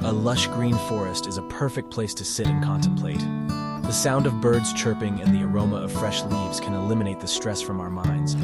A lush green forest is a perfect place to sit and contemplate. The sound of birds chirping and the aroma of fresh leaves can eliminate the stress from our minds.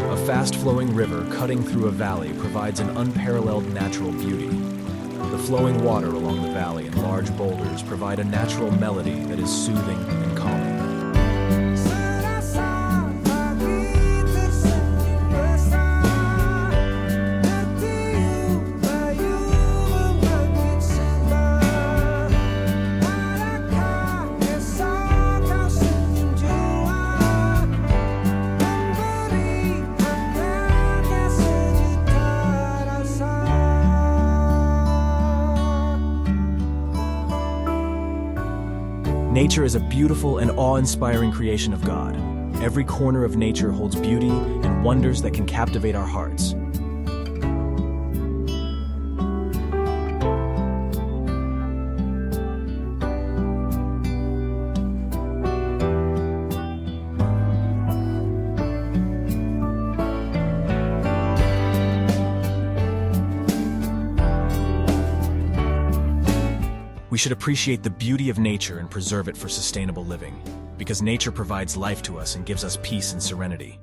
A fast-flowing river cutting through a valley provides an unparalleled natural beauty. The flowing water along the valley and large boulders provide a natural melody that is soothing and calming. Nature is a beautiful and awe-inspiring creation of God. Every corner of nature holds beauty and wonders that can captivate our hearts. We should appreciate the beauty of nature and preserve it for sustainable living, because nature provides life to us and gives us peace and serenity.